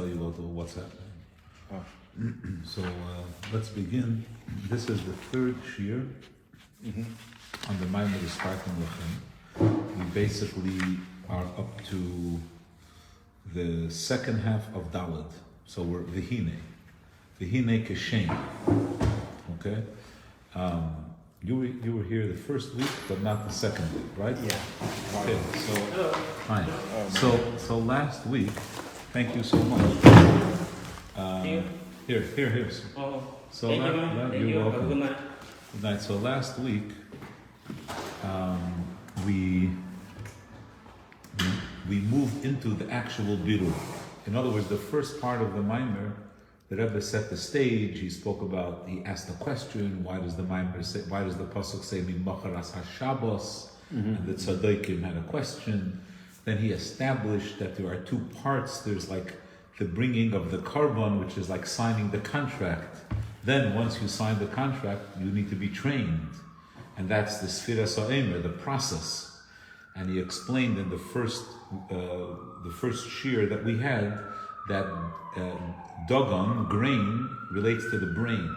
tell you what's happening. Oh. So let's begin. This is the third shir on the mind of Usefartem Lochem. We basically are up to the second half of Daled. So we're Vihine Keshem. Okay? You were here the first week, but not the second week, right? Yeah. Okay, so fine. So last week, thank you so much. Here. So you're welcome. Good night. Good night. So last week, we moved into the actual birur. In other words, the first part of the Maimer, the Rebbe set the stage. He asked the question, why does the pasuk say Mimacharas HaShabbos? And the tzaddikim had a question. Then he established that there are two parts. There's like the bringing of the korban, which is like signing the contract. Then once you sign the contract, you need to be trained. And that's the Sfiras HaEmer, the process. And he explained in the first shir that we had that Dagon, grain, relates to the brain.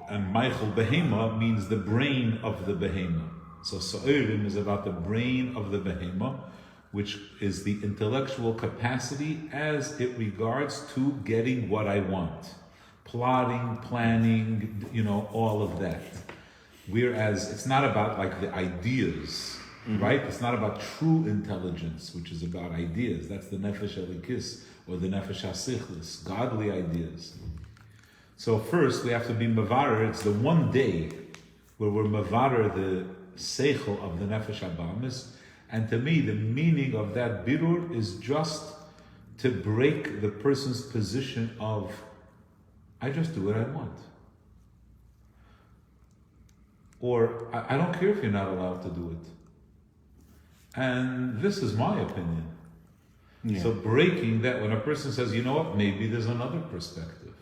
And Michael Behema means the brain of the Behema. So Sa'orim is about the brain of the Behema, which is the intellectual capacity as it regards to getting what I want. Plotting, planning, all of that. Whereas it's not about like the ideas, right? It's not about true intelligence, which is about ideas. That's the nefesh elikis or the nefesh hasichlis, godly ideas. So first we have to be mavarer. It's the one day where we're mavarer the seichel of the nefesh habamis. And to me, the meaning of that birur is just to break the person's position of, I just do what I want. Or, I don't care if you're not allowed to do it. And this is my opinion. Yeah. So breaking that, when a person says, you know what, maybe there's another perspective.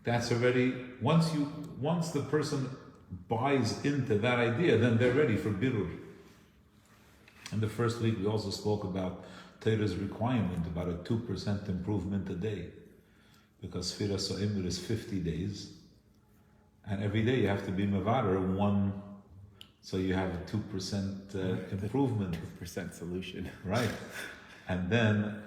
That's already, once the person buys into that idea, then they're ready for birur. In the first week, we also spoke about Torah's requirement, about a 2% improvement a day. Because Sfiras HaEmer is 50 days. And every day you have to be Mavarer one, so you have a 2% improvement. 2% solution. Right. And then,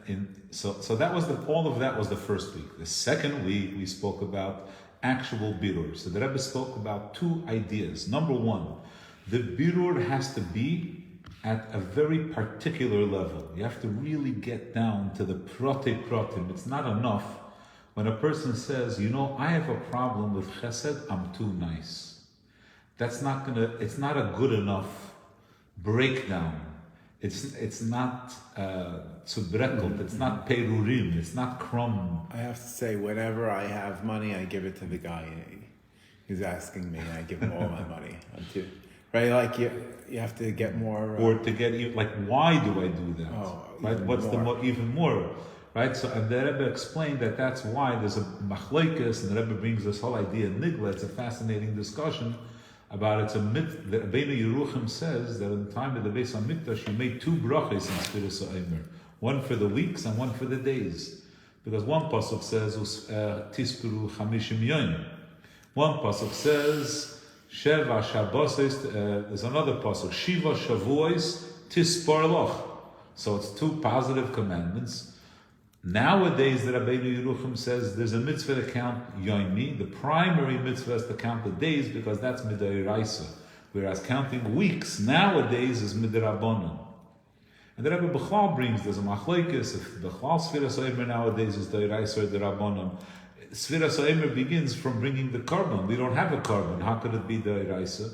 so that was all of that was the first week. The second week, we spoke about actual birur. So the Rebbe spoke about two ideas. Number one, the birur has to be at a very particular level. You have to really get down to the protim. It's not enough when a person says, I have a problem with chesed, I'm too nice. It's not a good enough breakdown. It's not zubrekelt, it's not perurim, it's not crumb. I have to say, whenever I have money, I give it to the guy who's asking me, and I give him all my money. Right, like you have to get more. Or to get you, like, why do I do that? Right, what's more. Even more? Right, so and the Rebbe explained that that's why there's a machlokes, and the Rebbe brings this whole idea in Nigla. It's a fascinating discussion about it's a myth. The Rabbeinu Yerucham says that in the time of the Beis Hamikdash, you made two brachos in Sfiras HaEmer, one for the weeks and one for the days, because one pasuk says tispuru chamishim yom, one pasuk says Sheva Shabbos. There's another pasuk Shiva Shavuos Tispar Loch. So it's two positive commandments. Nowadays, the Rabbeinu Yerucham says there's a mitzvah to count Yomi. The primary mitzvah is to count the days because that's Midairaisa. Whereas counting weeks nowadays is Midirabonon. And the Rebbe Bechal brings, there's a machlokes, if Bechal Sfiras HaEmer nowadays is Dairaisa or Dirabonon. Sfiras HaEmer begins from bringing the korban. We don't have a korban. How could it be Dairaisa?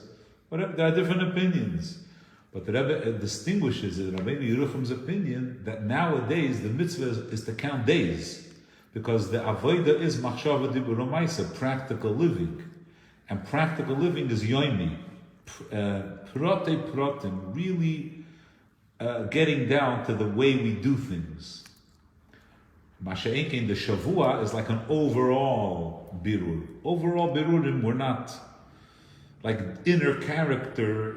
But there are different opinions. But the Rebbe distinguishes in Rabbeinu Yerucham's opinion that nowadays the mitzvah is to count days, because the avodah is machshava dibur u'maisa, practical living, and practical living is yomi, protim, really getting down to the way we do things. Masha'enkein, the shavua is like an overall birur. Overall birurim, we're not like inner character.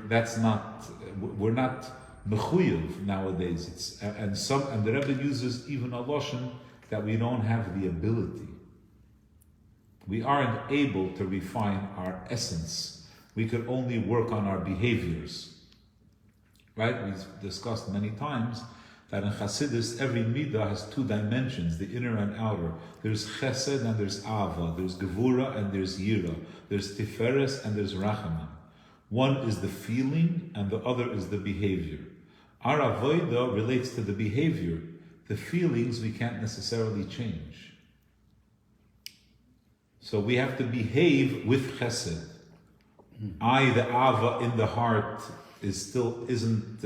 We're not mechuyev nowadays. And the Rebbe uses even a lashon that we don't have the ability. We aren't able to refine our essence. We could only work on our behaviors. Right? We've discussed many times that in Chassidus, every midah has two dimensions, the inner and outer. There's chesed and there's ava. There's gevura and there's yira. There's tiferes and there's rachamim. One is the feeling and the other is the behavior. Our avodah relates to the behavior. The feelings we can't necessarily change. So we have to behave with chesed. The ava in the heart isn't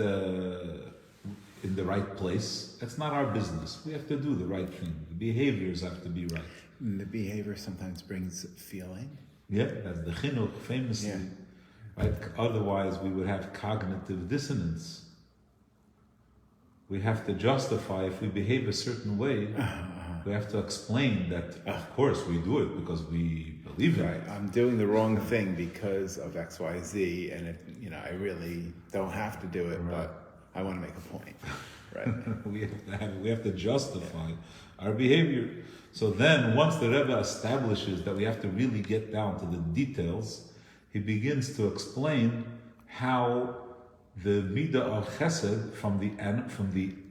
in the right place. That's not our business. We have to do the right thing. The behaviors have to be right. And the behavior sometimes brings feeling. Yeah, that's the chinuch famously. Yeah. Right? Otherwise, we would have cognitive dissonance. We have to justify if we behave a certain way. We have to explain that, of course, we do it because we believe in it. Right, I'm doing the wrong thing because of X, Y, Z, and I really don't have to do it, but I want to make a point. Right? we have to justify our behavior. So then, once the Rebbe establishes that we have to really get down to the details, he begins to explain how the midah of chesed from the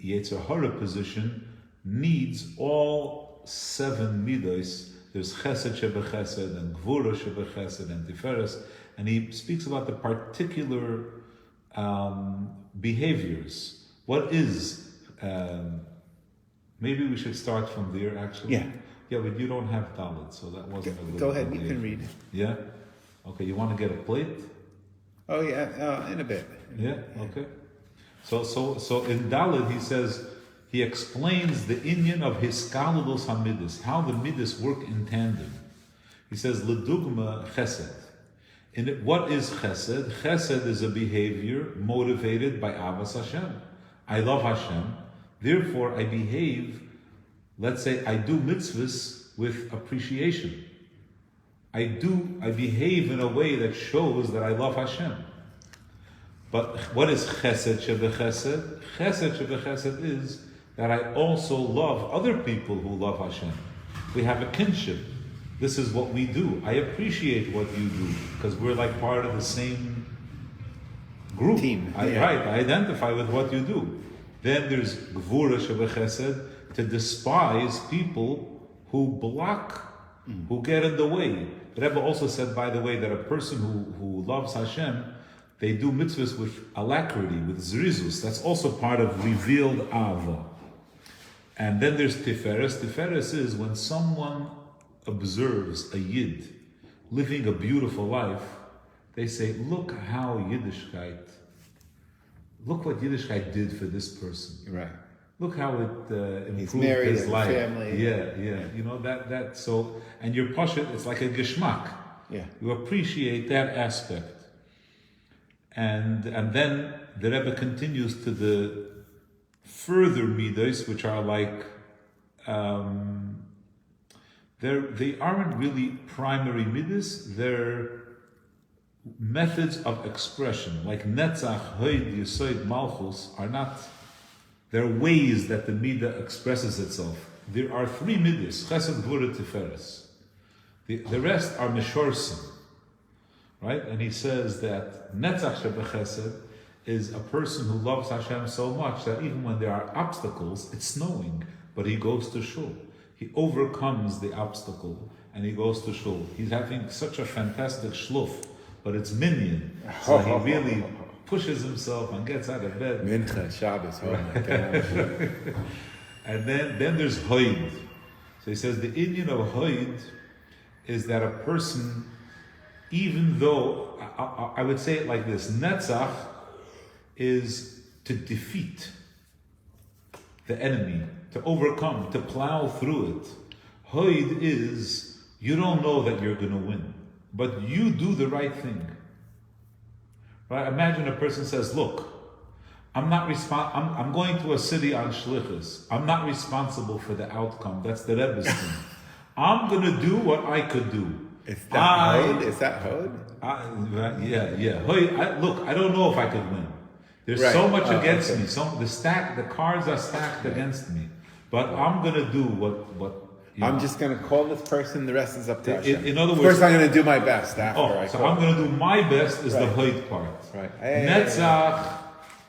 Yetzer Hara position needs all 7 midos. There's chesed shebechesed and gvura shebechesed and tiferes, and he speaks about the particular behaviors. What is? Maybe we should start from there. Actually, yeah, but you don't have Dalit, so that wasn't a good. Go ahead, you can read. Yeah. Okay, you want to get a plate? Oh yeah, in a bit. Yeah. Okay. So in Dalit he says. He explains the inyan of hiskaludos hamidus, how the midus work in tandem. He says, "Ledugma chesed." What is chesed? Chesed is a behavior motivated by avas Hashem. I love Hashem, therefore I behave. Let's say I do mitzvahs with appreciation. I behave in a way that shows that I love Hashem. But what is chesed shebechesed? Chesed shebechesed is that I also love other people who love Hashem. We have a kinship. This is what we do. I appreciate what you do because we're like part of the same group. Team. I identify with what you do. Then there's gvura shebechesed, to despise people who block, who get in the way. The Rebbe also said, by the way, that a person who loves Hashem, they do mitzvahs with alacrity, with zrizus. That's also part of revealed ava. And then there's tiferes. Tiferes is when someone observes a yid living a beautiful life, they say, look what Yiddishkeit did for this person. Right. Look how it improved married, his life. Family. Yeah. That so, and your pashat, it's like a geschmack. Yeah. You appreciate that aspect. And then the Rebbe continues to the further midos, which are like they aren't really primary midos. They're methods of expression, like netzach, hoid, yesod, malchus, are not. They're ways that the midah expresses itself. There are 3 midos: chesed, gvura, tiferes. The rest are mishorsim, right? And he says that netzach shebechesed is a person who loves Hashem so much that even when there are obstacles, it's snowing, but he goes to shul. He overcomes the obstacle and he goes to shul. He's having such a fantastic shluf, but it's minyan. So he really pushes himself and gets out of bed. Mincha, Shabbos, oh my God. And then there's hoid. So he says the inyan of hoid is that a person, even though, I would say it like this, netzach is to defeat the enemy, to overcome, to plow through it. Hoid is, you don't know that you're going to win, but you do the right thing. Right? Imagine a person says, look, I'm going to a city on shlichus. I'm not responsible for the outcome. That's the Rebbe's thing. I'm going to do what I could do. Is that Hod? Is that Hod? Yeah. Look, I don't know if I could win. There's so much against me. The cards are stacked against me. But I'm gonna do what you I'm know. just going to call this person. The rest is up to Hashem. In other words, first I'm going to do my best after I so call. I'm gonna do my best is the Right. hoid part. Right. Netzach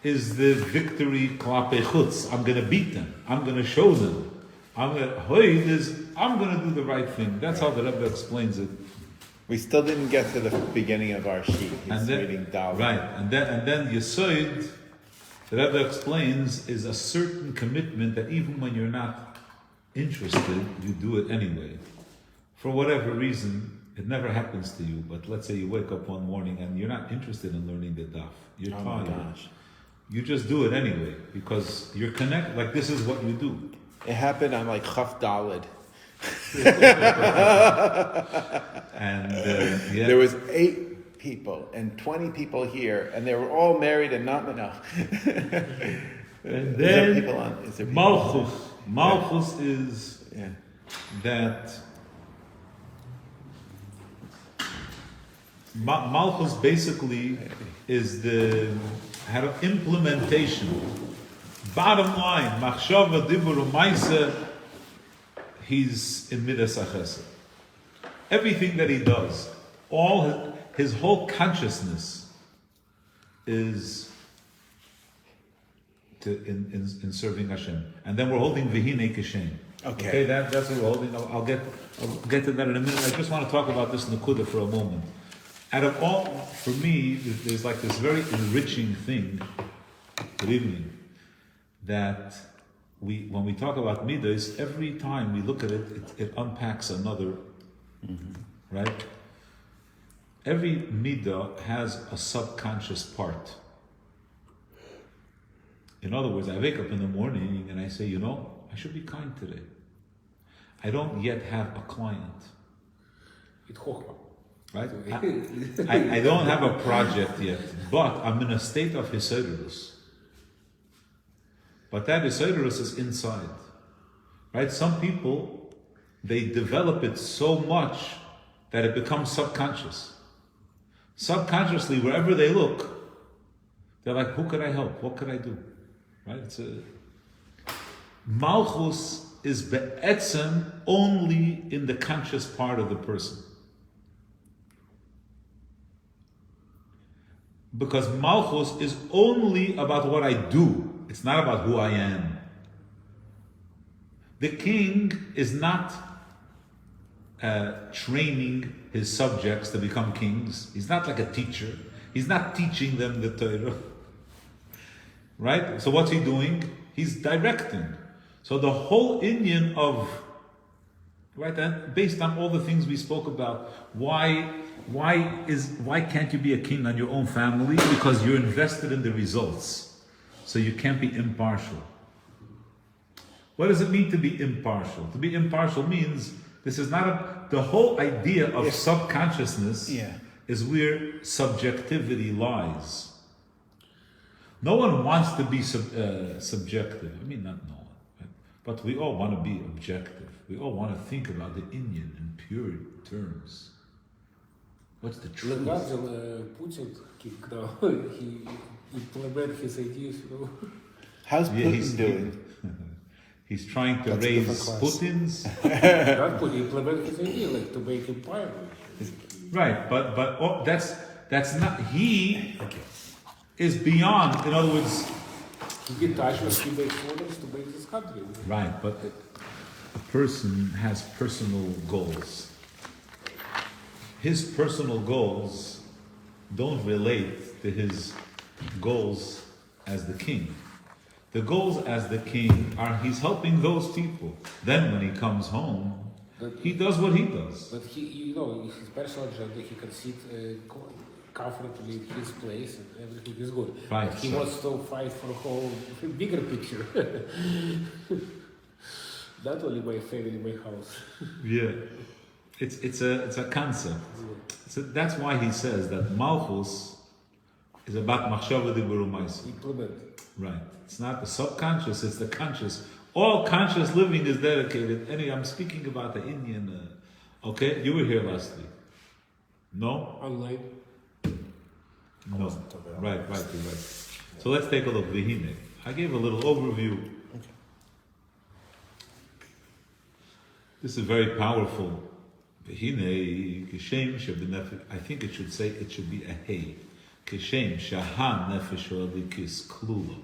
is the victory klape chutz. I'm gonna beat them. I'm gonna show them. Hoid is I'm gonna do the right thing. That's how the Rebbe explains it. We still didn't get to the beginning of our sheet. He's reading Dalit. Right, and then Yesod, the Rebbe explains, is a certain commitment that even when you're not interested, you do it anyway. For whatever reason, it never happens to you. But let's say you wake up one morning and you're not interested in learning the daf. You're Oh my tired. gosh. You just do it anyway because you're connected. Like this is what you do. It happened on like Chaf Dalit. And yeah. There was 8 people and 20 people here, and they were all married and not enough. And Is there then people on? Is there people Malchus. Malchus is on? Yeah. that Malchus basically is the implementation. Bottom line, Machshava Dibur U'Maisa, he's in Midas HaChesed. Everything that he does, all his whole consciousness is in serving Hashem. And then we're holding Vihine Kishem. Okay. That's what we're holding. I'll get to that in a minute. I just want to talk about this Nakuda for a moment. Out of all, for me, there's like this very enriching thing, good evening, that when we talk about Midas, every time we look at it, it unpacks another, right? Every Midah has a subconscious part. In other words, I wake up in the morning and I say, I should be kind today. I don't yet have a client. Right? I don't have a project yet, but I'm in a state of Hisayrus. But that Hisayrus is inside. Right? Some people, they develop it so much that it becomes subconscious. Subconsciously, wherever they look, they're like, who could I help? What could I do? Right? Malchus is be'etzem only in the conscious part of the person. Because Malchus is only about what I do. It's not about who I am. The king is not training his subjects to become kings. He's not like a teacher. He's not teaching them the Torah. Right? So what's he doing? He's directing. So the whole Indian of, right, and based on all the things we spoke about, why can't you be a king on your own family? Because you're invested in the results. So you can't be impartial. What does it mean to be impartial? To be impartial means this is not the whole idea of subconsciousness is where subjectivity lies. No one wants to be subjective. I mean, not no one, right? But we all want to be objective. We all want to think about the Indian in pure terms. What's the truth? Putin, когда he implemented his ideas, How's Putin doing? He's trying to That's a raise different class. Putin's. Not Putin implemented his idea, like to make empire. Right, but that's not, he is beyond, in other words. He detached what he makes orders to make this country. Right, but a person has personal goals. His personal goals don't relate to his goals as the king. The goals as the king are he's helping those people. Then when he comes home, he does what he does. But he, his personal agenda, he can sit comfortably in his place and everything is good. Right. But he wants to fight for a whole bigger picture. Not only my family, my house. Yeah, it's a concept. So that's why he says that Malchus is about machshava dibur u'maisa. Implement. Right. It's not the subconscious; it's the conscious. All conscious living is dedicated. Anyway, I'm speaking about the Indian. Okay, you were here last week. No. Online. No. Right. So let's take a look. Vihine. I gave a little overview. This is very powerful. I think it should say, it should be a hey. Kishem shahan nefesh alikis klula.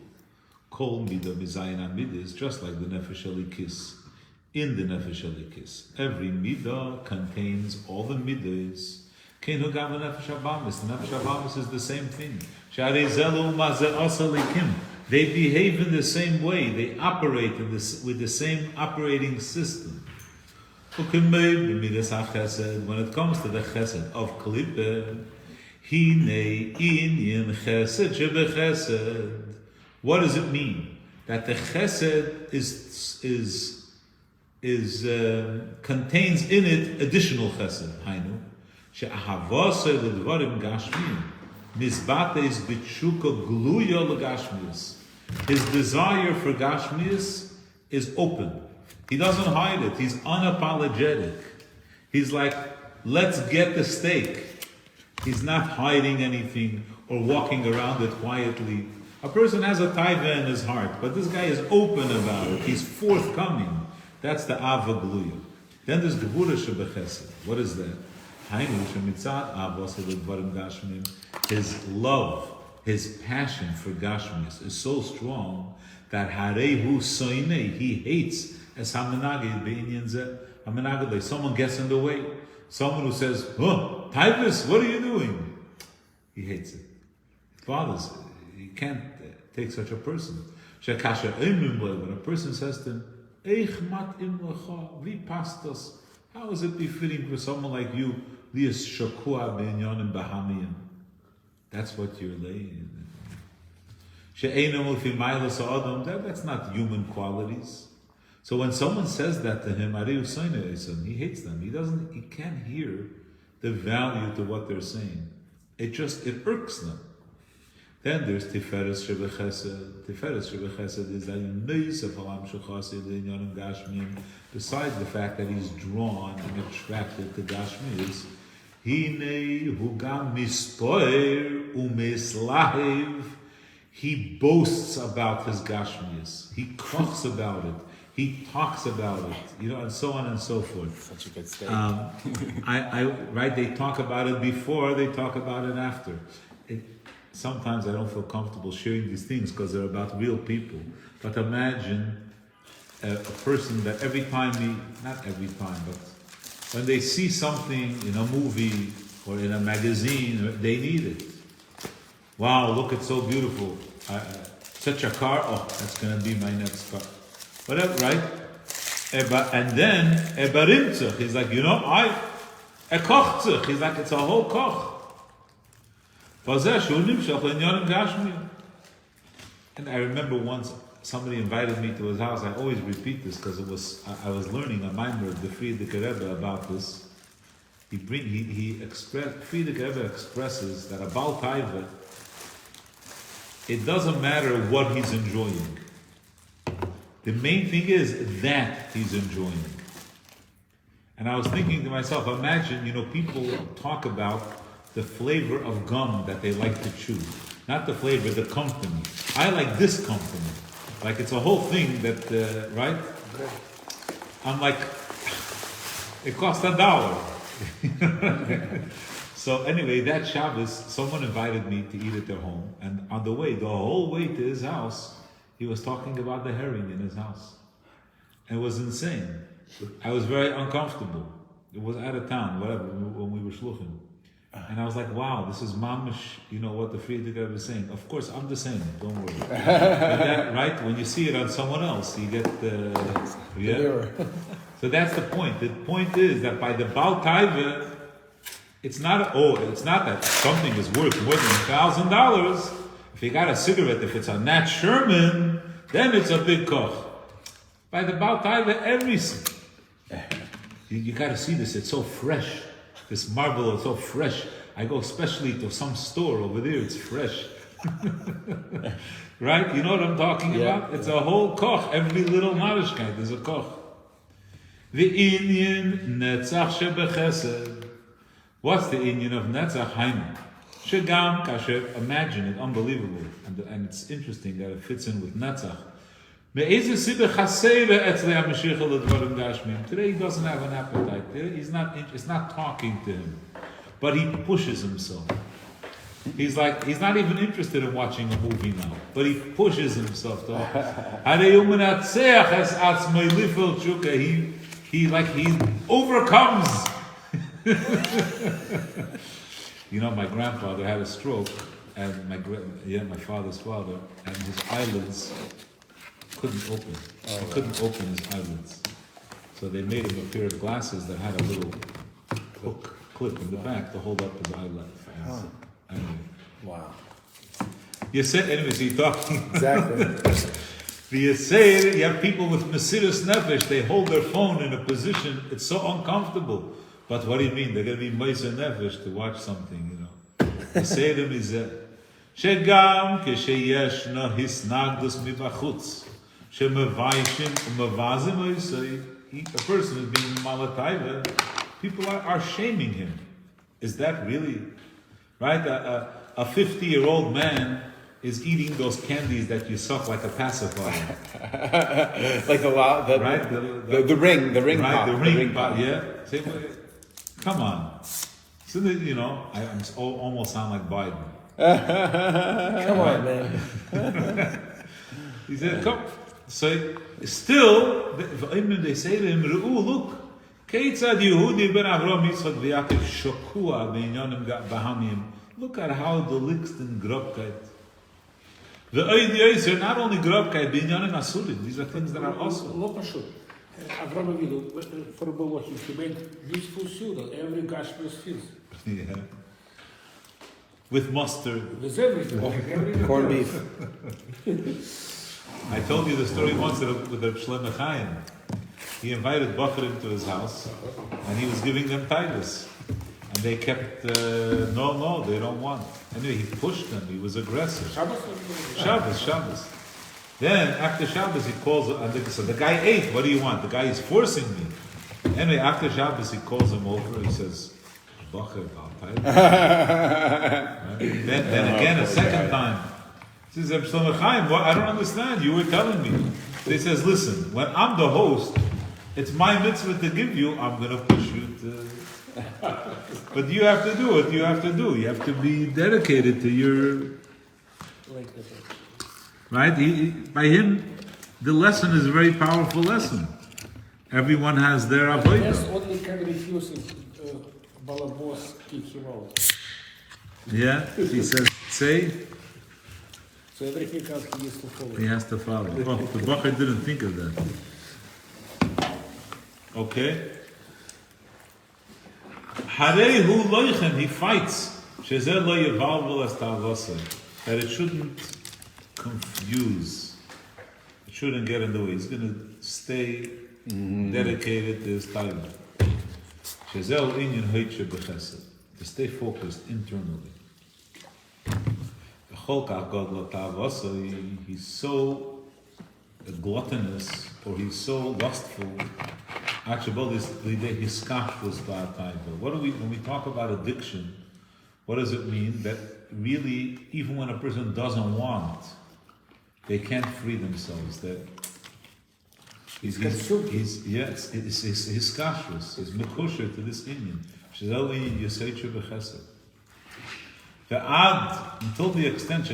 Kol midah mizayin amidis, just like the nefesh alikis. In the nefesh alikis, every midah contains all the midahs. Keinu gam nefesh abamis. The nefesh abamis is the same thing. Sharei zelu mazeh asa likim. They behave in the same way. They operate with the same operating system. When it comes to the chesed of klippah, hine inyan chesed shebechesed. What does it mean? That the chesed contains in it additional chesed. Hainu she'ahavase ledvarim gashmiyim misbates b'tshuka gluya legashmiyus. His desire for gashmiyus is open. He doesn't hide it. He's unapologetic. He's like, let's get the steak. He's not hiding anything or walking around it quietly. A person has a taiva in his heart, but this guy is open about it. He's forthcoming. That's the ava gluya. Then there's gevura shebechesed. What is that? His love, his passion for gashmius is so strong that harehu soine, he hates as hamenagid be'inyan zeh. Hamenagid, someone gets in the way. Someone who says, "Oh, Taivas, what are you doing?" He hates it. It bothers him. He can't take such a person. When a person says to him, "Eich mat'im lecha, vi pastos," how is it befitting for someone like you? Lias shakua be'inyanim bahamiyim. That's what you're laying. That's not human qualities. So when someone says that to him, he hates them. He can't hear the value to what they're saying. It irks them. Then there's Tiferes Shebechesed. Tiferes Shebechesed is that besides the fact that he's drawn and attracted to Gashmias, he boasts about his Gashmias. He talks about it. He talks about it, and so on and so forth. Such a good state. They talk about it before, they talk about it after. Sometimes I don't feel comfortable sharing these things because they're about real people. But imagine a person that not every time, but when they see something in a movie or in a magazine, they need it. Wow, look, it's so beautiful. Such a car, that's going to be my next car. Whatever, right? And then, he's like, a kochzich. He's like, it's a whole koch. And I remember once somebody invited me to his house. I always repeat this because I was learning a mimer of the Frierdiker Rebbe about this. Frierdiker Rebbe expresses that about Taiva, it doesn't matter what he's enjoying. The main thing is that he's enjoying. And I was thinking to myself, imagine, people talk about the flavor of gum that they like to chew. Not the flavor, the company. I like this company. Like it's a whole thing that, right? I'm like, it costs $1. So anyway, that Shabbos, someone invited me to eat at their home. And on the whole way to his house, he was talking about the herring in his house. And it was insane. I was very uncomfortable. It was out of town, whatever, when we were shluchim. And I was like, wow, this is mamish, what the Frierdiker Rebbe is saying. Of course, I'm the same, don't worry. Right? When you see it on someone else, you get So that's the point. The point is that by the Baal Taiva, it's not that something is worth more than $1,000. If you got a cigarette, if it's a Nat Sherman, then it's a big koch. By the Baal Taiva, everything. You got to see this. It's so fresh. This marble is so fresh. I go especially to some store over there. It's fresh. Right? You know what I'm talking about? It's a whole koch. Every little marishkeit is a koch. The inyan netzach shebechesed. What's the inyan of netzach? Hainu. Shegam kasher. Imagine it. Unbelievable. And it's interesting that it fits in with netzach. Today he doesn't have an appetite. It's not talking to him, but he pushes himself. He's not even interested in watching a movie now, but he pushes himself to. He overcomes. You know, my grandfather had a stroke, and my father's father, and his eyelids couldn't open. He couldn't open his eyelids. So they made him a pair of glasses that had a little hook clip in the back to hold up his eyelid. Anyway. Wow. You said, anyways, you talking. Exactly. You say, you have people with Mesiras Nefesh, they hold their phone in a position, it's so uncomfortable. But what do you mean? They're going to be Mesiras Nefesh to watch something, you know. The Seder is שגם כשישנו הסנגדוס מבחוץ, שמביישים ומבזים עושי, a person is being malataiva, people are shaming him. Is that really, right? A 50-year-old man is eating those candies that you suck like a pacifier. Like the right? The ring right? pop. The ring pop, yeah. Say, come on. So that, you know, I'm almost sound like Biden. Come on, man. He said, come. So still, they say to him, look, look at how the Lixton grubkeit. The ideas are not only grubkeit, these are things that are also. לא פשוט. אברהם אבינו, for Lochem, he made beautiful suit, every Gashmius feels. Yeah. With mustard. With everything. Corned beef. I told you the story once with the Shlomo Chaim. He invited Bachrim to his house, and he was giving them Titus. And they kept, no, they don't want. Anyway, he pushed them, he was aggressive. Shabbos. Then, after Shabbos, he calls, so the guy ate, what do you want? The guy is forcing me. Anyway, after Shabbos, he calls him over, he says, Bachrim, I'll Titus. Then again, a second time. He says, Shlomo Chaim, I don't understand, you were telling me. He says, listen, when I'm the host, it's my mitzvah to give you, I'm going to push you to... But you have to do what you have to do. You have to be dedicated to your... Right? By him, the lesson is a very powerful lesson. Everyone has their Yes, avodah. only can refuse if Balabos kick him out. Yeah? He says, say, So everything else he needs to follow. he has to follow. Oh, the Bacher didn't think of that. Okay? Harehu Lochem, he fights. Shezer lo yevalvel as ta'avaseh. That it shouldn't confuse. It shouldn't get in the way. He's going to stay dedicated to his time. Shezer inyan hoitche b'chesed. To stay focused internally. He's so gluttonous, or he's so lustful. Actually, when we talk about addiction, what does it mean? That really, even when a person doesn't want, they can't free themselves. That he's kashrus, he's mekusher to this inyan. Until the extent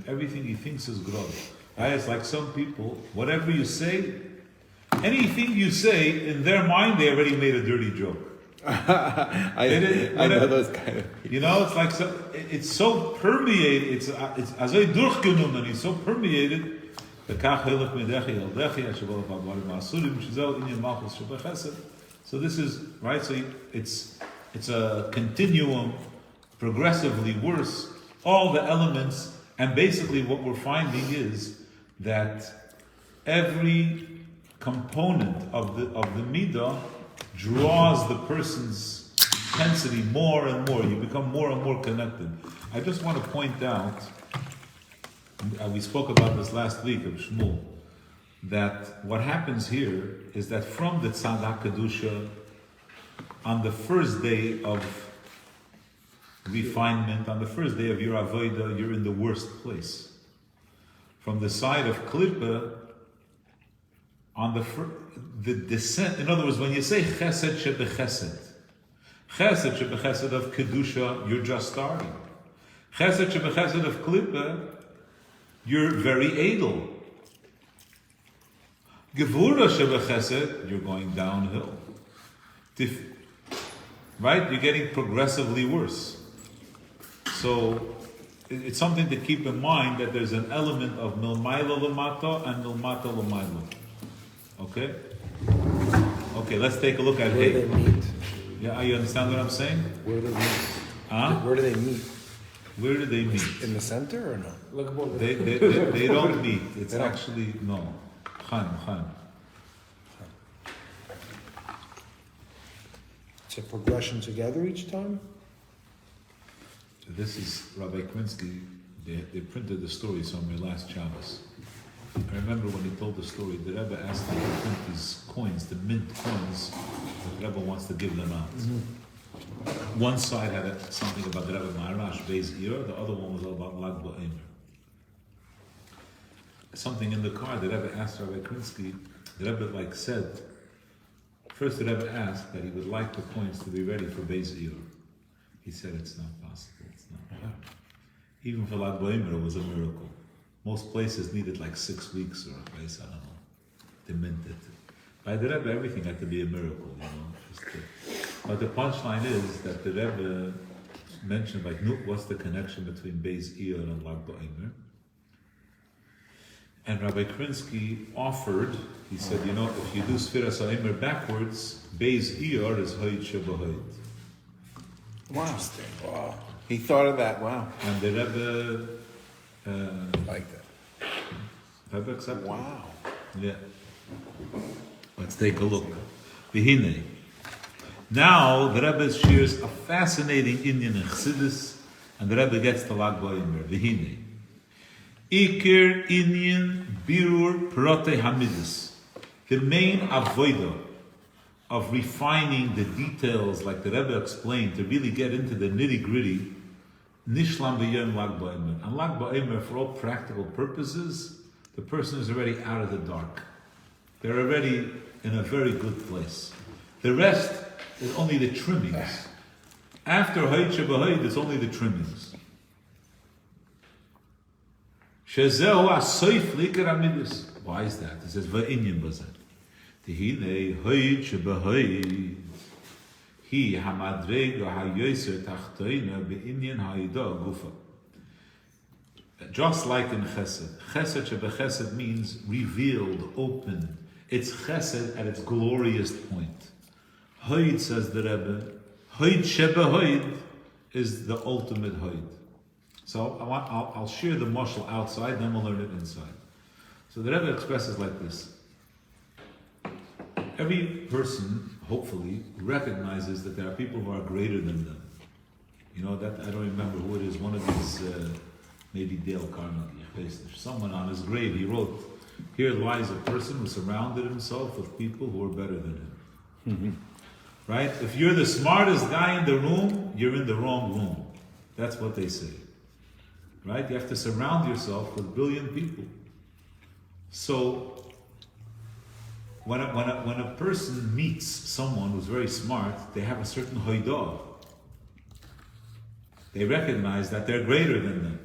everything he thinks is growth. It's like some people, whatever you say, anything you say, in their mind they already made a dirty joke. I know those kind of people. You know, it's like it's so permeated, it's as I durchgenommen, it's so permeated. So this is right. So it's a continuum, progressively worse. All the elements, and basically what we're finding is that every component of the midah draws the person's intensity more and more. You become more and more connected. I just want to point out, we spoke about this last week of Shmuel, that what happens here is that from the Tzad HaKedusha, on the first day of refinement, on the first day of your avodah, you're in the worst place. from the side of Klippa, on the descent. In other words, when you say chesed shebechesed, chesed shebechesed of kedusha, you're just starting. Chesed shebechesed of Klippa, you're very edel. Gevura shebechesed, you're going downhill. Right? You're getting progressively worse. So it's something to keep in mind that there's an element of milmaila lamata and milmata lamayla. Okay? Okay, let's take a look at Where do Hey. they meet? Yeah, you understand what I'm saying? Where do they meet? Huh? Where do they meet? Where do they meet? In the center or no? Look about They don't meet. It's actually, no. Chaim. It's a progression together each time? So this is Rabbi Krinsky. They printed the story somewhere last Shabbos. I remember when he told the story, the Rebbe asked him to print these coins, the mint coins, that the Rebbe wants to give them out. Mm-hmm. One side had something about the Rebbe Maharash, Beis Ir, the other one was all about Lag BaOmer. Something in the car, the Rebbe asked Rabbi Krinsky, the Rebbe said, first the Rebbe asked that he would like the coins to be ready for Beis Ir. He said it's not possible, it's not. Even for Lag BaOmer it was a miracle. Most places needed 6 weeks or a place, I don't know, to mint it. By the Rebbe, everything had to be a miracle, But the punchline is that the Rebbe mentioned, what's the connection between Beis Ir and Lag BaOmer? And Rabbi Krinsky offered, he said, if you do Sfiras HaOmer backwards, Beis Ir is Hoid Shebahoid. Wow. Interesting. Wow. He thought of that. Wow. And the Rebbe Like that. Rebbe accepted. Wow. Yeah. Let's take a look. V'hinei. Now the Rebbe shares a fascinating Indian in Chassidus, and the Rebbe gets to Lag BaOmer. V'hinei. Iker Indian Birur Prote Hamidus. The main avodah of refining the details, like the Rebbe explained, to really get into the nitty-gritty, Nishlam b'yom Lag BaOmer. And Lag BaOmer, for all practical purposes, the person is already out of the dark. They're already in a very good place. The rest is only the trimmings. After Hoid Shebahoid, it's only the trimmings. Shezehu asoif likar amidus. Why is that? It says va'inyan bazar. Tehine Hoid Shebahoid. He hamadreg hayoser tachtoina be'inyan ha'ida gufa. Just like in Chesed. Chesed shebechesed means revealed, open. It's Chesed at its glorious point. Hoid, says the Rebbe, Hoid shebehoid is the ultimate Hoid. So I'll share the mashal outside, then we'll learn it inside. So the Rebbe expresses like this. Every person, hopefully, recognizes that there are people who are greater than them. That I don't remember who it is, one of these, maybe Dale Carnegie, someone on his grave, he wrote, here lies a person who surrounded himself with people who are better than him. Mm-hmm. Right? If you're the smartest guy in the room, you're in the wrong room. That's what they say. Right? You have to surround yourself with brilliant people. So, when a person meets someone who's very smart, they have a certain hoidah. They recognize that they're greater than them.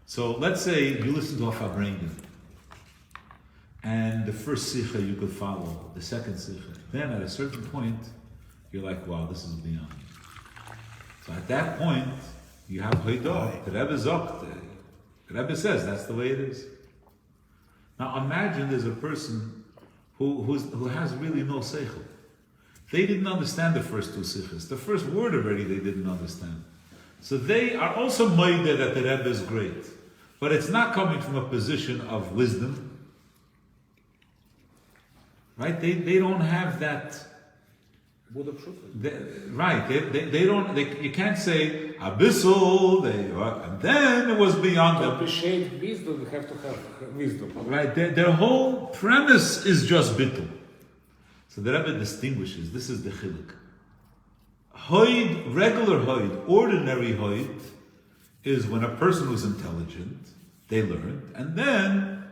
So let's say you listen to a Fabrengen, and the first sikha you could follow, the second sikha. Then at a certain point, you're like, wow, this is beyond. So at that point, you have hoidah. The Rebbe's up. The Rebbe says that's the way it is. Now imagine there's a person who has really no seichel. They didn't understand the first two sikhas. The first word already they didn't understand. So they are also moided that the Rebbe is great. But it's not coming from a position of wisdom. Right? They don't have that. Right. They don't. You can't say abyssal. And then it was beyond them. To appreciate wisdom, you have to have wisdom. Right. Their whole premise is just bittul. So the Rebbe distinguishes. This is the chiluk. Hoid, regular hoid, ordinary hoid, is when a person who's intelligent, they learn, and then,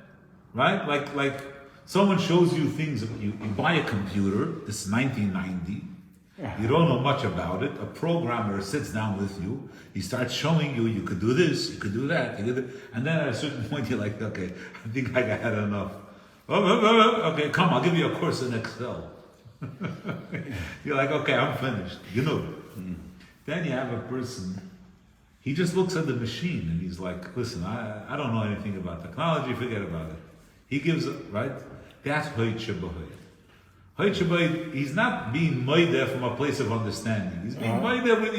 right, like someone shows you things, you buy a computer, this is 1990, you don't know much about it, a programmer sits down with you, he starts showing you, you could do this, you could do that, and then at a certain point you're like, okay, I think I had enough. Okay, come, I'll give you a course in Excel. You're like, okay, I'm finished. You know. Then you have a person, he just looks at the machine and he's like, listen, I don't know anything about technology, forget about it. He gives up, right? That's Hoyt Shabahoy. Hoyt Shabahoy, he's not being moideh from a place of understanding. He's being moideh when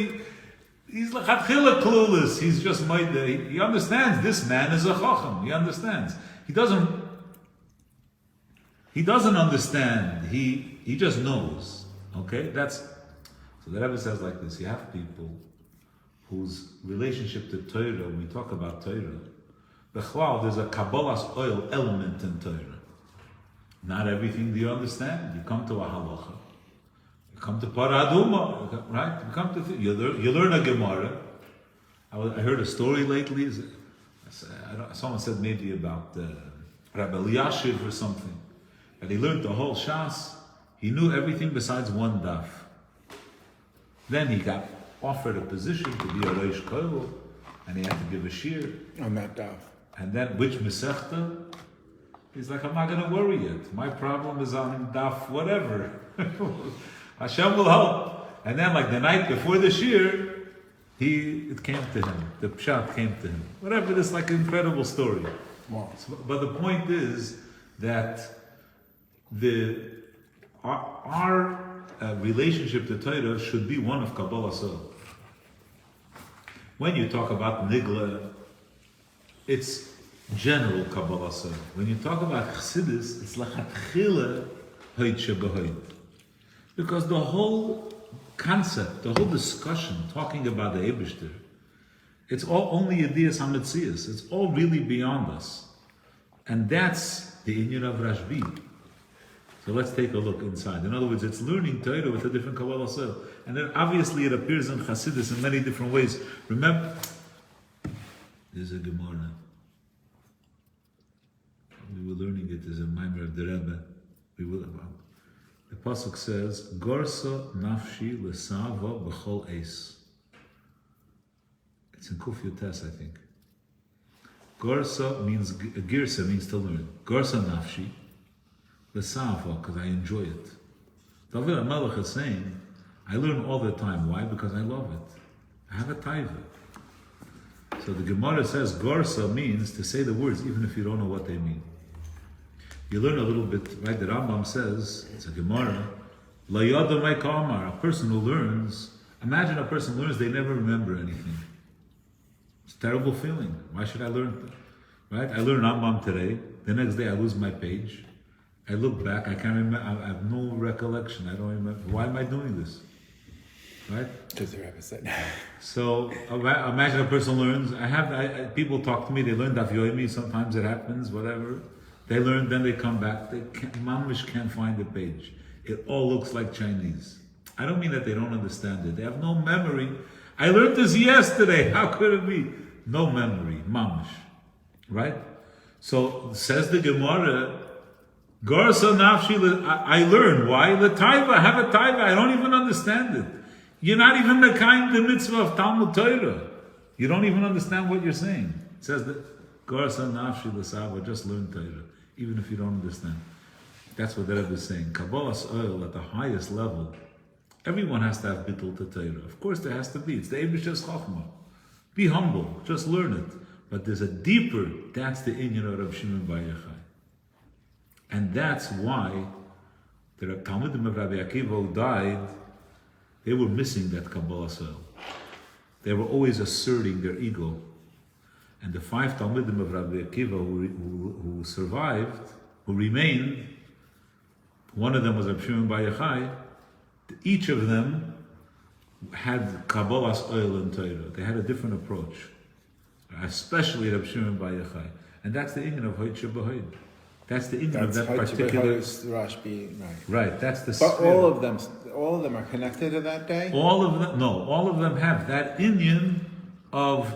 he's like Hatchila clueless. He's just moideh. He understands this man is a Chacham. He understands. He doesn't understand. He just knows. Okay? So the Rebbe says like this, you have people whose relationship to Torah, when we talk about Torah, there's a Kabbalah's oil element in Torah. Not everything do you understand. You come to a halacha, you come to Paraduma, right? You come to you learn a Gemara. I heard a story lately. Someone said maybe about Rabbi Eliashiv or something, and he learned the whole Shas. He knew everything besides one daf. Then he got offered a position to be a Reish Koil, and he had to give a shir on that daf. And then which Masechta? He's like, I'm not going to worry yet. My problem is on daf whatever. Hashem will help. And then like the night before the shir, it came to him. The pshat came to him. Whatever, this like an incredible story. Wow. But the point is that our relationship to Torah should be one of Kabbalah soul. When you talk about Nigla, it's general Kabbalah soul. When you talk about Chassidus, it's lachatchila hoyt shebahoyt. Because the whole concept, the whole discussion talking about the Eibishter, it's all only Yediyas HaMetzias. It's all really beyond us. And that's the inyan of Rashbi. So let's take a look inside. In other words, it's learning Torah with a different Kabbalah soul. And then obviously it appears in Chassidus in many different ways. Remember, there's a Gemara. We were learning it as a Maimer of the Rebbe. The Pasuk says, Gorsa nafshi lesava b'chol eis. It's in Kuf Yotes, I think. Gorsa means, Girsa means to learn. Gorsa nafshi lesava, because I enjoy it. David HaMelech is saying, I learn all the time. Why? Because I love it. I have a taiva. So the Gemara says, Gorsa means to say the words even if you don't know what they mean. You learn a little bit, right? The Rambam says, it's a Gemara, La yada my kamar, a person who learns, imagine a person learns, they never remember anything. It's a terrible feeling. Why should I learn? Right? I learn Rambam today, the next day I lose my page. I look back, I can't remember, I have no recollection, I don't remember. Why am I doing this? Right? Because the Rebbe said. So imagine a person learns, people talk to me, they learn Daf Yomi, sometimes it happens, whatever. They learn, then they come back, Mamish can't find the page. It all looks like Chinese. I don't mean that they don't understand it. They have no memory. I learned this yesterday. How could it be? No memory. Mamish. Right? So says the Gemara, Garsa nafshi, I learn. Why? The taiva, I have a taiva. I don't even understand it. You're not even the kind of mitzvah of Talmud Torah. You don't even understand what you're saying. It says that Garsa nafshi l'sava, just learn Torah, even if you don't understand. That's what the Rebbe is saying. Kabbalah's oil at the highest level. Everyone has to have bittul to Torah. Of course there has to be. It's the Eibishter's Chachma. Be humble. Just learn it. But there's a deeper, that's the inyan of Rav Shimon Bar Yochai. And that's why the Talmudim of Rabbi Akiva who died, they were missing that Kabbalah soil. They were always asserting their ego. And the 5 Talmudim of Rabbi Akiva who survived, who remained, one of them was Rav Shimon Bar Yochai. Each of them had Kabbalah's oil in Torah. They had a different approach, especially Rav Shimon Bar Yochai. And that's the inyan of Hoyt Shebahoyt. That's the inyan of that particular. Rashbi, right? Right. That's the. But spirit. all of them are connected to that day. All of them have that inyan of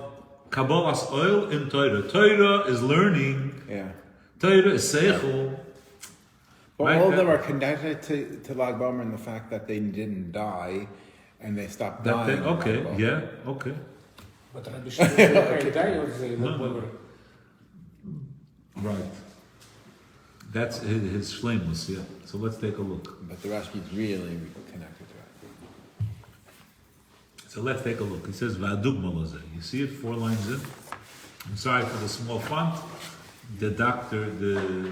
Kabbalas oil in Torah. Torah is learning. Yeah. Torah is seichel. But Right, all of that- them are connected to Lag B'Omer in the fact that they didn't die and they stopped dying. in Lag Okay, B'Omer. yeah, okay. But Rabbi Shimon okay. Die or the Lochem. Right. That's his shleimus, yeah. So let's take a look. But the Rashi is really connected to it. So let's take a look. He says, V'adugma lozeh. You see it 4 lines in? I'm sorry for the small font. The doctor, the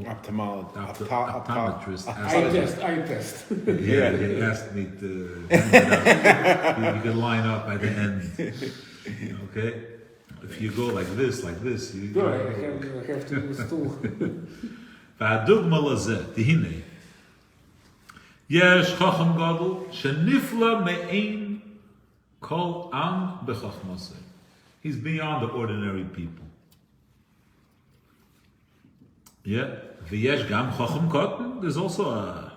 optometrist Eye test. Yeah, he asked me to. You can line up at the end. Okay? If you go like this, you No, I have to use tool. והדוגמה לזה, תהנה, יש חכם גדול שנפלא מעין כל עם בחכמתו. He's beyond the ordinary people. Yeah, ויש גם חכם קטן, there's also a,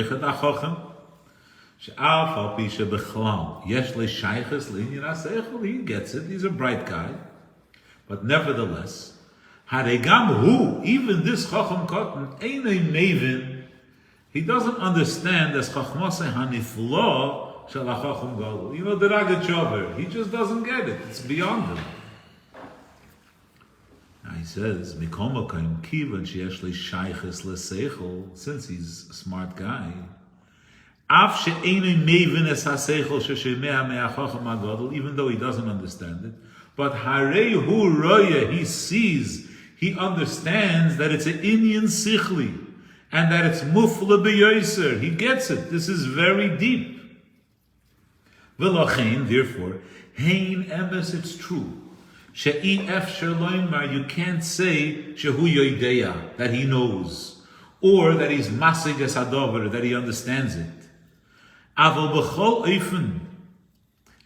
אחד החכם, שאף על פי שבכלל יש לשייכס לעניין השכל, he gets it, he's a bright guy, but nevertheless, הרי גם הוא, even this חכם קטן, אינו מבין, he doesn't understand as חכמתו הנפלא של החכם גדול. The Ragachover, he just doesn't get it, it's beyond him. Now he says, מכל מקום, כיוון שיש לשייכס לשכל, since he's a smart guy, אף שאינו מבין את השכל ששומע מהחכם הגדול, even though he doesn't understand it, but הרי הוא רואה, he sees, he understands that it's an inyan sichli, and that it's mufla b'yoser. He gets it. This is very deep. V'lochein, therefore, hein emes, it's true. She'i efsher loymar, you can't say shehu yodeya, that he knows, or that he's masig es hadover, that he understands it. Aval b'chol oifen,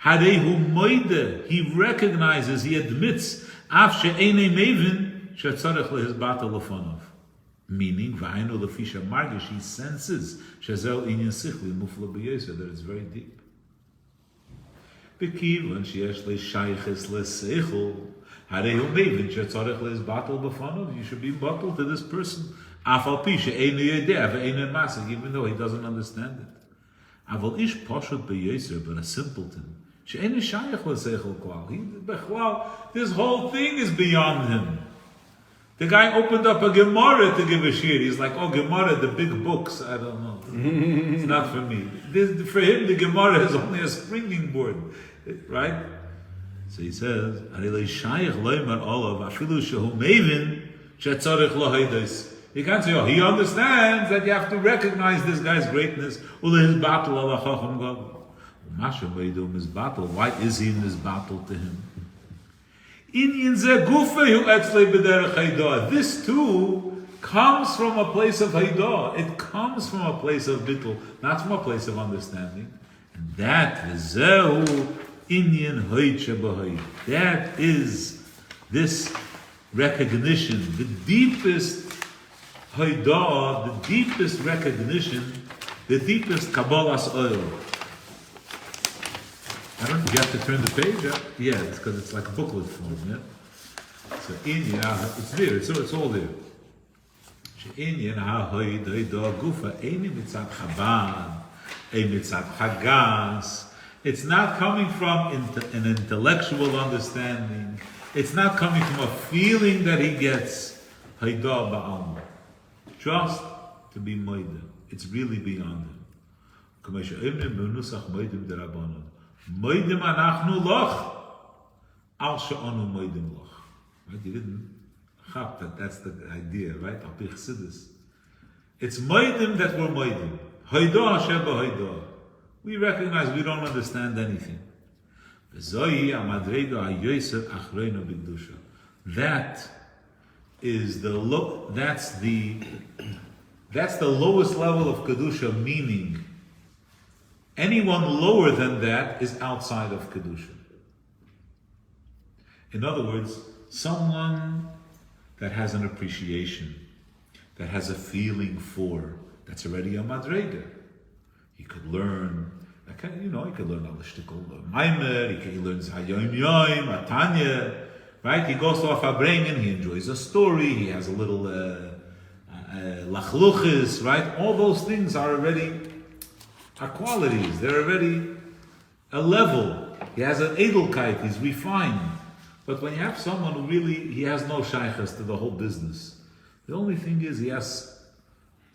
harehu moide, he recognizes, he admits, af she'enei mevin, she'tzarech lehis batal lefonov. Meaning, v'aynu lefisha margish, he senses, shezel inyan sichli, mufla b'yoser, that it's very deep. B'kivan sheyesh le'shayches le'seichel, harehu mevin, she'tzarech lehis batal lefonov, you should be bottled to this person. Afal pi she'enu yedeh, ve'enu masig, even though he doesn't understand it. Aval ish poshut b'yoser, but a simpleton, she'enu shayach le'seichel klal. This whole thing is beyond him. The guy opened up a Gemara to give a shir. He's like, oh, Gemara, the big books. I don't know. It's not for me. For him, the Gemara is only a springing board. Right? So he says, you can't say, oh, he understands that you have to recognize this guy's greatness. Why is he in this battle to him? This too comes from a place of Haidah. It comes from a place of bittul, not from a place of understanding. And that is that is this recognition, the deepest Haidah, the deepest recognition, the deepest Kabbalas oil. I don't know, you have to turn the page up? Yeah, it's because it's like a booklet form, yeah? So, it's there, it's all there. It's not coming from an intellectual understanding. It's not coming from a feeling that he gets. Just to be moide. It's really beyond him. Moidim anachnu loch, al she'onu moidim loch. Right? You didn't chap that that's the idea, right? Al pi chassidus. It's moidim that we're moidim. Hoidah Hashem b'hoidah. We recognize we don't understand anything. V'zoi amadrega hayoser achreinu b'kedusha. That is that's the lowest level of kedusha, meaning anyone lower than that is outside of Kedusha. In other words, someone that has an appreciation, that has a feeling for, that's already a madrega. He could learn, Okay, you can learn all the shtickle, Maimer, he learns Hayom Yom, Atanya, right? He goes to a Fabrengen, he enjoys a story, he has a little lachluchis, right? All those things are qualities, they're already a level. He has an edelkeit, he's refined. But when you have someone who really, he has no shaykhs to the whole business, the only thing is he has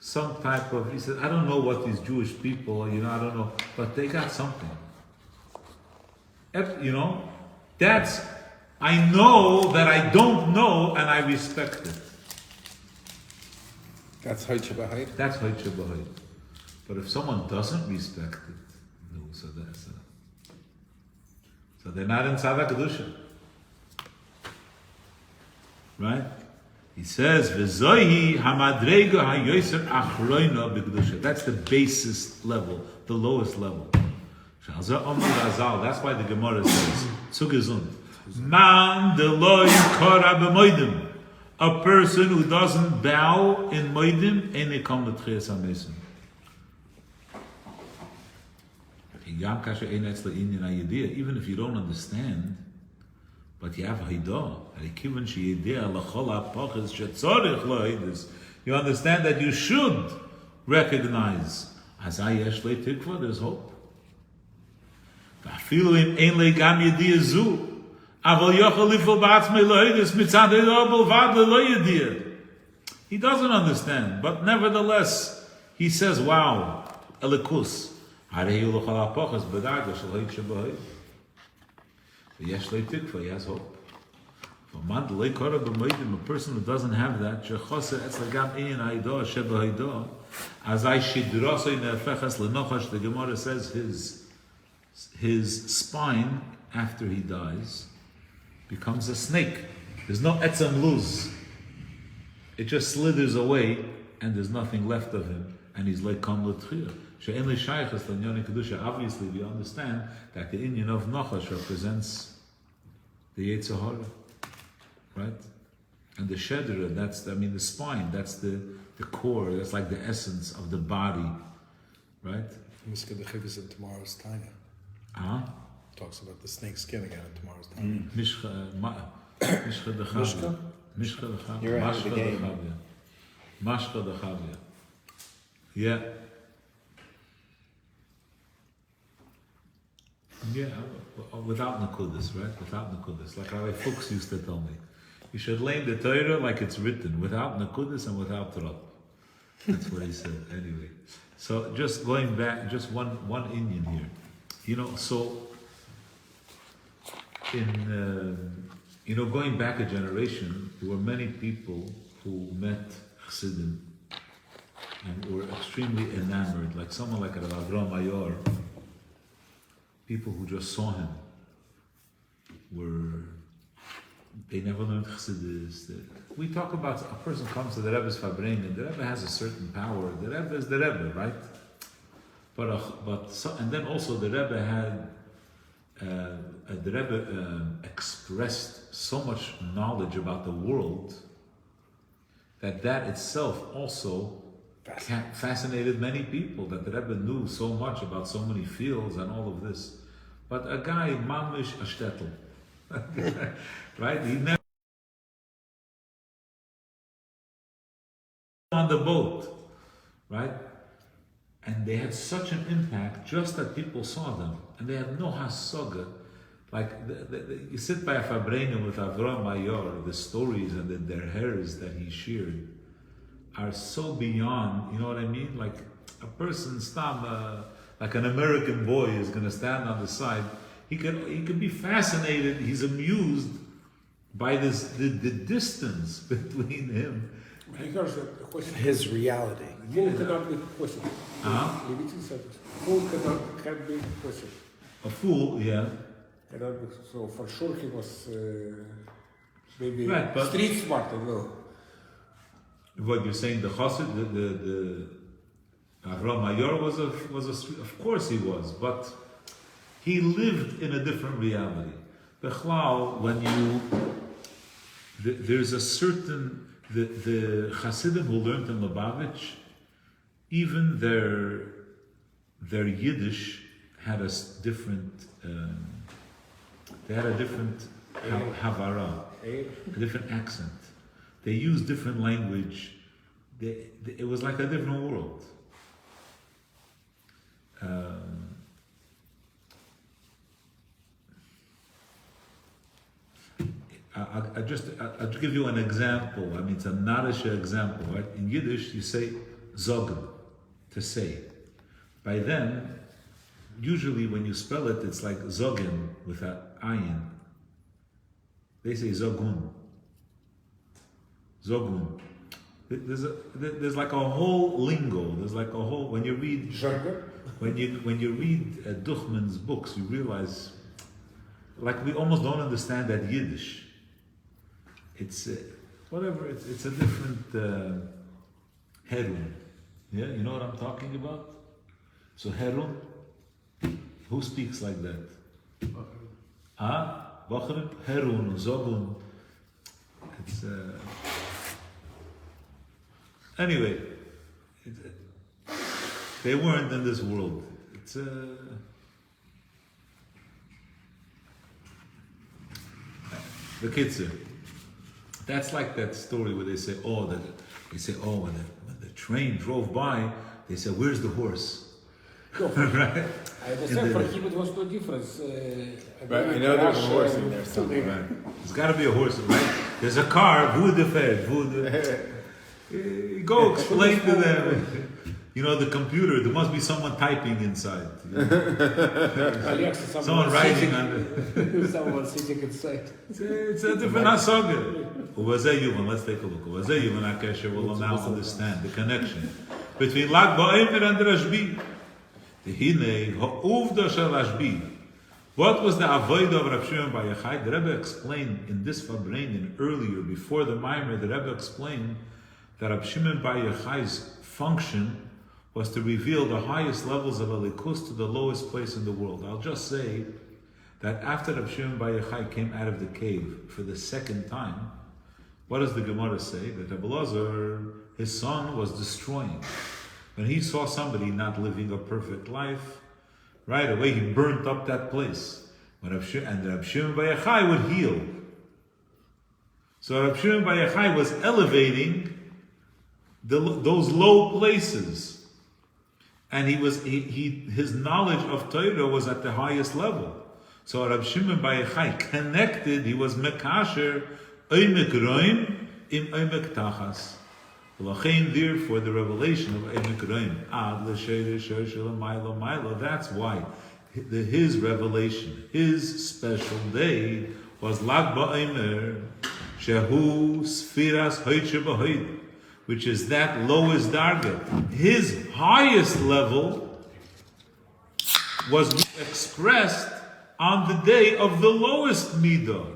some type of, he said, I don't know what these Jewish people, I don't know, but they got something. That's, I know that I don't know and I respect it. That's Hoitche B'Hoit. That's Hoitche B'Hoit. But if someone doesn't respect it, no, so they're not in Tzad HaKedusha. Right? He says, "V'zohi hamadrega hayoser achroina b'kedusha." That's the basis level, the lowest level. That's why the Gemara says, "Zugezund, man deloy kara b'moedim." A person who doesn't bow in moedim, ene kam l'tchias hamesim. Even if you don't understand. But you have haidah. You understand that you should recognize as there's hope. He doesn't understand, but nevertheless, he says, wow, elikus. He has hope. A person who doesn't have that, the Gemara says his spine, after he dies, becomes a snake. There's no etzem luz. It just slithers away, and there's nothing left of him, and he's like kam l'tchiyah. Obviously, we understand that the inyan of Nachash represents the Yetzer Hara, right? And the Shedra, the spine, that's the core, that's like the essence of the body, right? Mishka the Chib is in tomorrow's Tanya. Talks about the snake skin again in tomorrow's Tanya. Mishka the Chavya. Mishka the Chavya. You're ahead of the game. Mashka the Chavya. Yeah. Yeah, without Nakudas, right? Without Nakudas. Like Rabbi Fuchs used to tell me. You should learn the Torah like it's written, without Nakudas and without Trop. That's what he said, anyway. So just going back, just one Indian here. So in going back a generation, there were many people who met Chassidim and were extremely enamored, like someone like Rav Avram Mayor. People who just saw him they never learned Chassidus. We talk about a person comes to the Rebbe's Fabrengen, the Rebbe has a certain power. The Rebbe is the Rebbe, right? And then also the Rebbe expressed so much knowledge about the world that itself also fascinated many people, that the Rebbe knew so much about so many fields and all of this. But a guy, mamish a shtetl, right? He never on the boat, right? And they had such an impact just that people saw them, and they had no hasaga. Like you sit by a Fabrengen with Avram Mayor, the stories and their hairs that he sheared are so beyond, you know what I mean? Like a person, like an American boy is going to stand on the side. He could be fascinated. He's amused by the distance between him. His reality. Fool cannot be possible. Fool can't be possible. A fool, yeah. So for sure he was maybe Right, but- street smart as well. What you're saying, the Chassid, the Avram Mayor was a of course he was, but he lived in a different reality. Bechlal, there's a certain the Hasidim who learned in Lubavitch, even their Yiddish had a different. They had a different havara, a different accent. They used different language. It was like a different world. I'll give you an example. I mean, it's a Narisha example, right? In Yiddish, you say zogen, to say. By then, usually when you spell it, it's like zogen with an ayin. They say zogun. Zogun. There's like a whole lingo. There's like a whole, when you read when you read Duchman's books, you realize, like, we almost don't understand that Yiddish. It's whatever. It's a different herun. Yeah, you know what I'm talking about. So herun, who speaks like that? Bachrim, herun, zogun. It's anyway. They weren't in this world. It's the kids. That's like that story where they say, when the train drove by, they said, "Where's the horse?" Right? I understand. For him, it was no difference. But I know there's a horse in there somewhere. Right. There's got to be a horse, right? There's a car. Go explain to them. You know, the computer, there must be someone typing inside. You know? Someone writing on it. Someone sitting inside. It's a different hasaga. Let's take a look. Will now understand the connection between Lag BaOmer and Rashbi. What was the avodah of Rav Shimon Bar Yochai? The Rebbe explained in this Fabreinin earlier, before the Maimer, the Rebbe explained that Rav Shimon Bar Yochai's function was to reveal the highest levels of Elikus to the lowest place in the world. I'll just say that after Rav Shimon Bar Yochai came out of the cave for the second time, what does the Gemara say? That Rebbe Lazar, his son, was destroying. When he saw somebody not living a perfect life, right away he burnt up that place. And Rav Shimon Bar Yochai would heal. So Rav Shimon Bar Yochai was elevating those low places. And his knowledge of Torah was at the highest level. So Rav Shimon Bar Yochai connected, he was mekasher, oimek roim im oimek tachas. Lochem, therefore, the revelation of oimek roim, ad l'sheir shel ma'ilo ma'ilo, that's why his revelation, his special day, was Lag BaOmer, shehu sfiras hoitche b'hoit, which is that lowest darga. His highest level was expressed on the day of the lowest midah,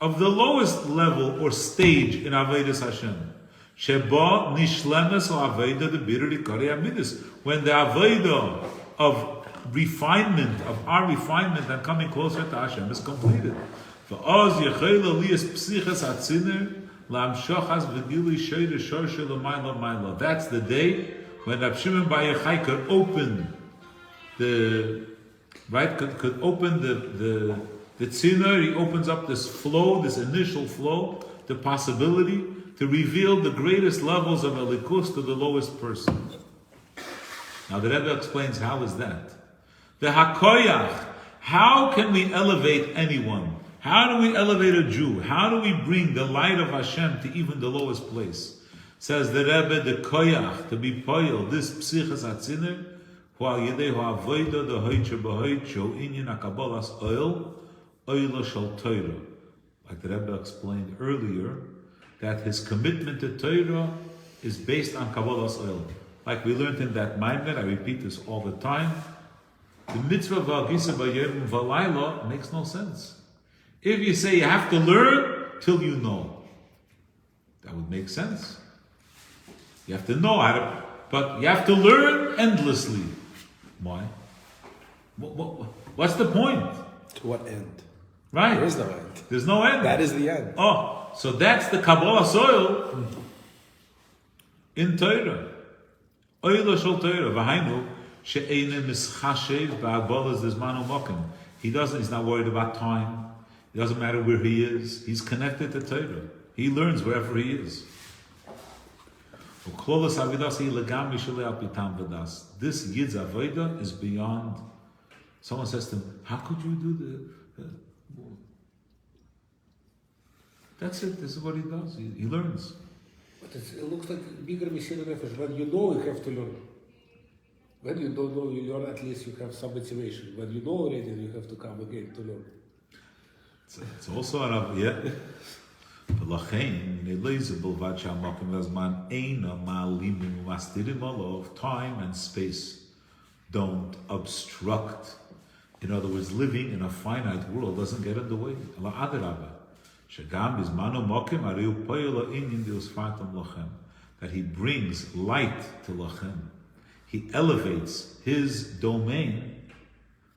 of the lowest level or stage in Avodas Hashem. Sheba nishlemes Avodah the birri kari amidus, when the Avodah of refinement, of our refinement and coming closer to Hashem is completed. V'oz yechel aliyas psichas atziner. That's the day when Rav Shimon Bar Yochai could open could open the tziner. He opens up this flow, this initial flow, the possibility to reveal the greatest levels of Elikus to the lowest person. Now the Rebbe explains, how is that? The hakoyach, how can we elevate anyone? How do we elevate a Jew? How do we bring the light of Hashem to even the lowest place? Says the Rebbe, the koyach, to be poil, this psichas atziner, hu al yedei hu avoida the hoitche b'hoit shel inyan hakabolas oil shel Torah. Like the Rebbe explained earlier, that his commitment to Torah is based on Kabbalas oil. Like we learned in that Maimer, I repeat this all the time, the mitzvah v'agisa b'yom v'layla makes no sense. If you say you have to learn till you know, that would make sense. You have to know how to, but you have to learn endlessly. Why? What's the point? To what end? Right. There is no end. There's no end. That is the end. Oh, so that's the Kabbalah soil in Torah. Oilo shel Torah, v'hainu, she'einem mischashev ba'agbolas d'zman u'mokim. He's not worried about time. It doesn't matter where he is. He's connected to Torah. He learns wherever he is. This Yid's Avodah is beyond. Someone says to him, how could you do that's it. This is what he does. He learns. But it looks like bigger Messiah Nefesh. When you know, you have to learn. When you don't know, you learn, at least you have some motivation. When you know already, you have to come again to learn. It's also an yeah. Lochem, time and space don't obstruct. In other words, living in a finite world doesn't get in the way. That he brings light to Lochem. He elevates his domain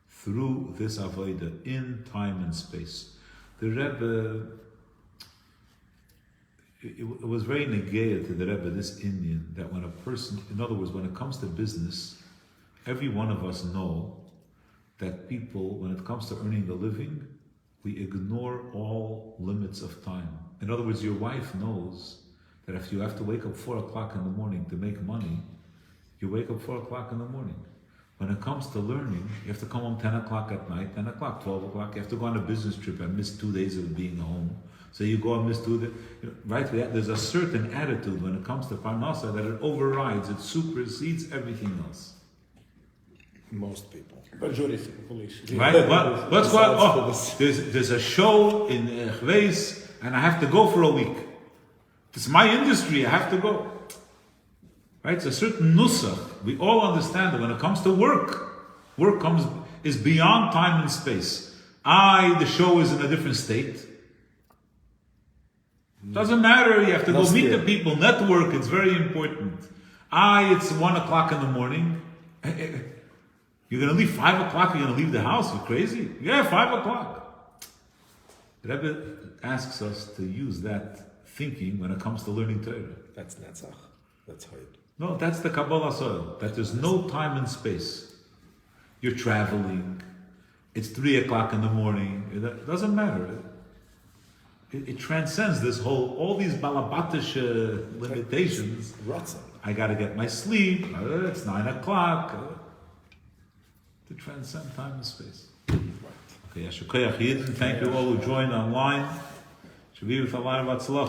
through this avodah in time and space. The Rebbe, it was very negaya to the Rebbe, this Indian, that when a person, in other words, when it comes to business, every one of us know that people, when it comes to earning a living, we ignore all limits of time. In other words, your wife knows that if you have to wake up 4 o'clock in the morning to make money, you wake up 4 o'clock in the morning. When it comes to learning, you have to come home 10 o'clock at night, 10 o'clock, 12 o'clock. You have to go on a business trip and miss 2 days of being home. So you go and miss 2 days. Right? There's a certain attitude when it comes to Parnasa that it overrides, it supersedes everything else. Most people. Majority population. Right? What's what? Oh, there's a show in Chveis and I have to go for a week. It's my industry, I have to go. Right? It's a certain nusach. We all understand that when it comes to work is beyond time and space. The show is in a different state. Doesn't matter, you have to go meet the people, network, it's very important. It's 1 o'clock in the morning. You're going to leave 5 o'clock, you're going to leave the house, you're crazy? Yeah, 5 o'clock. The Rebbe asks us to use that thinking when it comes to learning Torah. That's Netzach. That's Hoyd. No, that's the Kabbalah soil. That there's no time and space. You're traveling. It's 3 o'clock in the morning. It doesn't matter. It transcends this whole, all these balabatish limitations. I got to get my sleep. It's 9 o'clock. To transcend time and space. Okay, thank you all who joined online. Should be with a lot of